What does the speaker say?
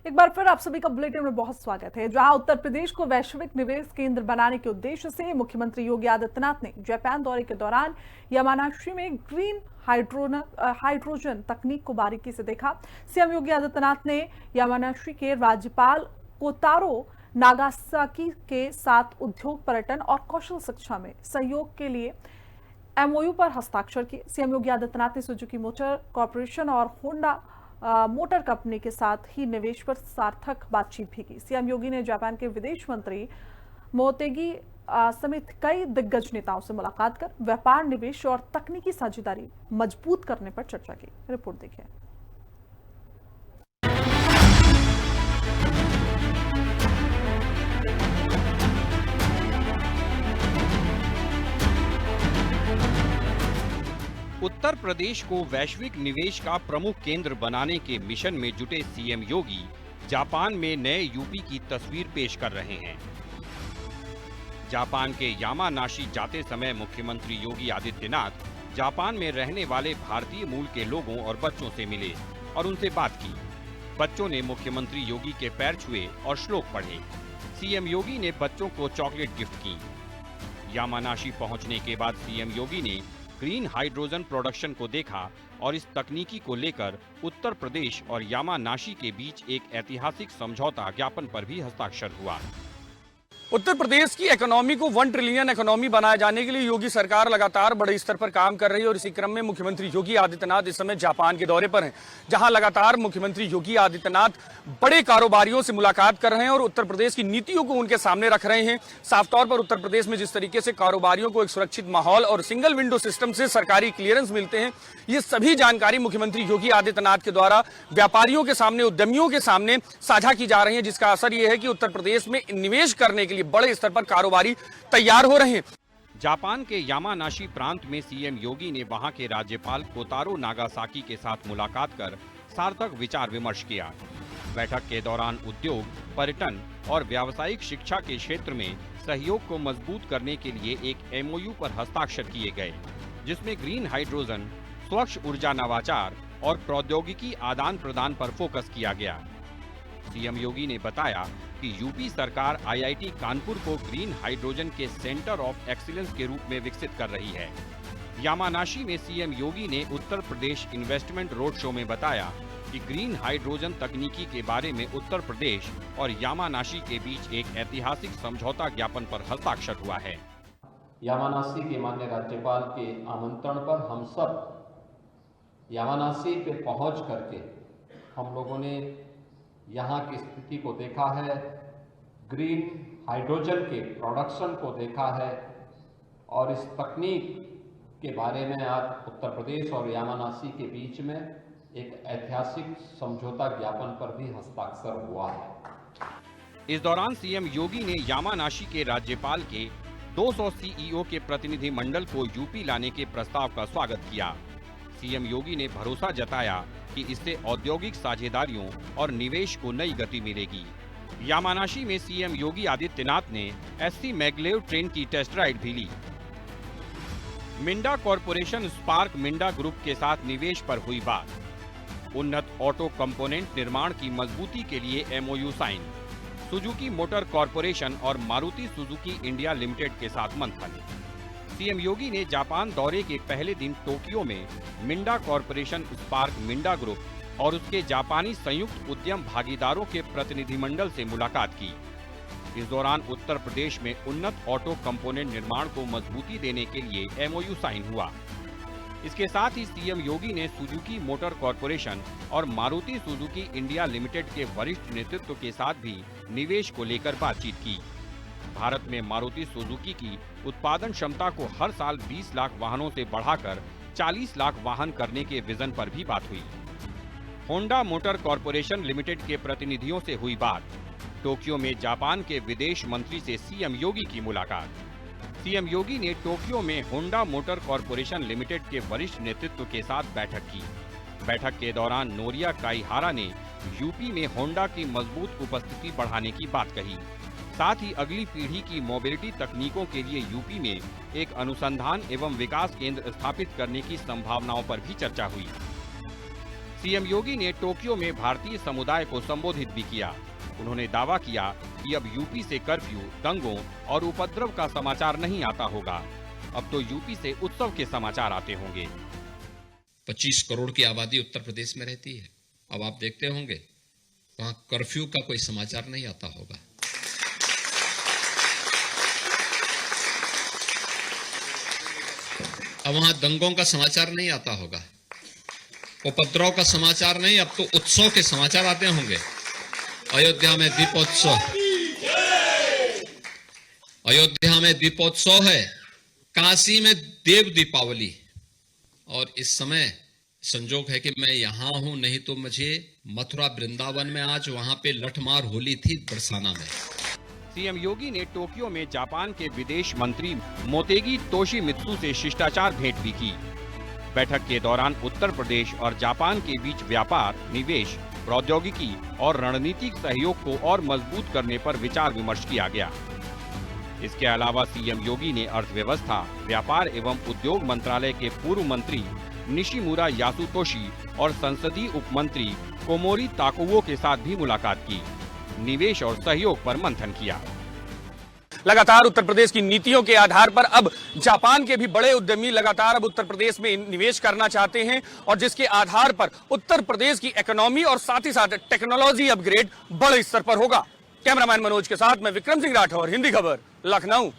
एक बार फिर आप सभी का बुलेटिन में बहुत स्वागत है। जहां उत्तर प्रदेश को वैश्विक निवेश केंद्र बनाने के उद्देश्य से मुख्यमंत्री योगी आदित्यनाथ ने जापान दौरे के दौरान यामानाशी में ग्रीन हाइड्रोजन तकनीक को बारीकी से देखा। सीएम योगी आदित्यनाथ ने यामानाशी के राज्यपाल कोतारो नागासाकी के साथ उद्योग, पर्यटन और कौशल शिक्षा में सहयोग के लिए एमओयू पर हस्ताक्षर किए। सीएम योगी आदित्यनाथ ने सुजुकी मोटर कॉरपोरेशन और होंडा मोटर कंपनी के साथ ही निवेश पर सार्थक बातचीत भी की। सीएम योगी ने जापान के विदेश मंत्री मोतेगी समेत कई दिग्गज नेताओं से मुलाकात कर व्यापार, निवेश और तकनीकी साझेदारी मजबूत करने पर चर्चा की। रिपोर्ट देखिए। उत्तर प्रदेश को वैश्विक निवेश का प्रमुख केंद्र बनाने के मिशन में जुटे सीएम योगी जापान में नए यूपी की तस्वीर पेश कर रहे हैं। जापान के यामानाशी जाते समय मुख्यमंत्री योगी आदित्यनाथ जापान में रहने वाले भारतीय मूल के लोगों और बच्चों से मिले और उनसे बात की। बच्चों ने मुख्यमंत्री योगी के पैर छुए और श्लोक पढ़े। सीएम योगी ने बच्चों को चॉकलेट गिफ्ट की। यामानाशी पहुंचने के बाद सीएम योगी ने ग्रीन हाइड्रोजन प्रोडक्शन को देखा और इस तकनीकी को लेकर उत्तर प्रदेश और यामानाशी के बीच एक ऐतिहासिक समझौता ज्ञापन पर भी हस्ताक्षर हुआ। उत्तर प्रदेश की इकोनॉमी को 1 ट्रिलियन इकोनॉमी बनाए जाने के लिए योगी सरकार लगातार बड़े स्तर पर काम कर रही है और इसी क्रम में मुख्यमंत्री योगी आदित्यनाथ इस समय जापान के दौरे पर हैं, जहां लगातार मुख्यमंत्री योगी आदित्यनाथ बड़े कारोबारियों से मुलाकात कर रहे हैं और उत्तर प्रदेश की नीतियों को उनके सामने रख रहे हैं। साफ तौर पर उत्तर प्रदेश में जिस तरीके से कारोबारियों को एक सुरक्षित माहौल और सिंगल विंडो सिस्टम से सरकारी क्लियरेंस मिलते हैं, ये सभी जानकारी मुख्यमंत्री योगी आदित्यनाथ के द्वारा व्यापारियों के सामने, उद्यमियों के सामने साझा की जा रही है, जिसका असर यह है कि उत्तर प्रदेश में निवेश करने के लिए बड़े स्तर पर कारोबारी तैयार हो रहे हैं। जापान के यामानाशी प्रांत में सीएम योगी ने वहां के राज्यपाल कोतारो नागासाकी के साथ मुलाकात कर सार्थक विचार विमर्श किया। बैठक के दौरान उद्योग, पर्यटन और व्यावसायिक शिक्षा के क्षेत्र में सहयोग को मजबूत करने के लिए एक एमओयू पर हस्ताक्षर किए गए, जिसमें ग्रीन हाइड्रोजन, स्वच्छ ऊर्जा, नवाचार और प्रौद्योगिकी आदान प्रदान पर फोकस किया गया। सीएम योगी ने बताया कि यूपी सरकार आईआईटी कानपुर को ग्रीन हाइड्रोजन के सेंटर ऑफ एक्सीलेंस के रूप में विकसित कर रही है। यामानाशी में सीएम योगी ने Uttar Pradesh investment road show में बताया कि ग्रीन हाइड्रोजन तकनीकी के बारे में उत्तर प्रदेश और यामानाशी के बीच एक ऐतिहासिक समझौता ज्ञापन पर हस्ताक्षर हुआ है। यामानाशी के माननीय राज्यपाल के आमंत्रण पर हम सब यामानाशी पे पहुंच करके हम लोगों ने यहाँ की स्थिति को देखा है, ग्रीन हाइड्रोजन के प्रोडक्शन को देखा है और इस तकनीक के बारे में आज उत्तर प्रदेश और यामानाशी के बीच में एक ऐतिहासिक समझौता ज्ञापन पर भी हस्ताक्षर हुआ है। इस दौरान सीएम योगी ने यामानाशी के राज्यपाल के 200 सीईओ के प्रतिनिधि मंडल को यूपी लाने के प्रस्ताव का स्वागत किया। सीएम योगी ने भरोसा जताया कि इससे औद्योगिक साझेदारियों और निवेश को नई गति मिलेगी। यामानाशी में सीएम योगी आदित्यनाथ ने एससी मैग्लेव ट्रेन की टेस्ट राइड भी ली। Minda Corporation Spark Minda Group के साथ निवेश पर हुई बात। उन्नत ऑटो कंपोनेंट निर्माण की मजबूती के लिए MOU sign. Suzuki Motor Corporation और मारुति सुजुकी इंडिया लिमिटेड के साथ मंथन। सीएम योगी ने जापान दौरे के पहले दिन टोक्यो में Minda Corporation, Spark Minda group और उसके जापानी संयुक्त उद्यम भागीदारों के प्रतिनिधिमंडल से मुलाकात की। इस दौरान उत्तर प्रदेश में उन्नत ऑटो कंपोनेंट निर्माण को मजबूती देने के लिए एमओयू साइन हुआ। इसके साथ ही सीएम योगी ने सुजुकी मोटर कॉरपोरेशन और मारुति सुजुकी इंडिया लिमिटेड के वरिष्ठ नेतृत्व के साथ भी निवेश को लेकर बातचीत की। भारत में मारुति सुजुकी की उत्पादन क्षमता को हर साल 20 लाख वाहनों से बढ़ाकर 40 लाख वाहन करने के विजन पर भी बात हुई। होंडा मोटर कॉरपोरेशन लिमिटेड के प्रतिनिधियों से हुई बात। टोक्यो में जापान के विदेश मंत्री से सीएम योगी की मुलाकात। सीएम योगी ने टोक्यो में होंडा मोटर कॉरपोरेशन लिमिटेड के वरिष्ठ नेतृत्व के साथ बैठक की। बैठक के दौरान नोरिया काइहारा ने यूपी में होंडा की मजबूत उपस्थिति बढ़ाने की बात कही। साथ ही अगली पीढ़ी की मोबिलिटी तकनीकों के लिए यूपी में एक अनुसंधान एवं विकास केंद्र स्थापित करने की संभावनाओं पर भी चर्चा हुई। सीएम योगी ने टोक्यो में भारतीय समुदाय को संबोधित भी किया। उन्होंने दावा किया कि अब यूपी से कर्फ्यू, दंगों और उपद्रव का समाचार नहीं आता होगा। अब तो यूपी से उत्सव के समाचार आते होंगे। 25 करोड़ की आबादी उत्तर प्रदेश में रहती है। अब आप देखते होंगे वहां कर्फ्यू का कोई समाचार नहीं आता होगा। अब वहां दंगों का समाचार नहीं आता होगा, उपद्रव का समाचार नहीं, अब तो उत्सव के समाचार आते होंगे। अयोध्या में दीपोत्सव, अयोध्या में दीपोत्सव है, काशी में देव दीपावली। और इस समय संजोग है कि मैं यहां हूं, नहीं तो मुझे मथुरा वृंदावन में आज वहां पे लठमार होली थी बरसाना में। सीएम योगी ने टोक्यो में जापान के विदेश मंत्री मोतेगी तोशिमित्सु से शिष्टाचार भेंट भी की। बैठक के दौरान उत्तर प्रदेश और जापान के बीच व्यापार, निवेश, प्रौद्योगिकी और रणनीतिक सहयोग को और मजबूत करने पर विचार विमर्श किया गया। इसके अलावा सीएम योगी ने अर्थव्यवस्था, व्यापार एवं उद्योग मंत्रालय के पूर्व मंत्री निशिमुरा यासुतोशी और संसदीय उपमंत्री कोमोरी ताकुओ के साथ भी मुलाकात की। निवेश और सहयोग पर मंथन किया। लगातार उत्तर प्रदेश की नीतियों के आधार पर अब जापान के भी बड़े उद्यमी लगातार अब उत्तर प्रदेश में निवेश करना चाहते हैं, और जिसके आधार पर उत्तर प्रदेश की इकोनॉमी और साथ ही साथ टेक्नोलॉजी अपग्रेड बड़े स्तर पर होगा। कैमरामैन मनोज के साथ मैं विक्रम सिंह राठौर, हिंदी खबर, लखनऊ।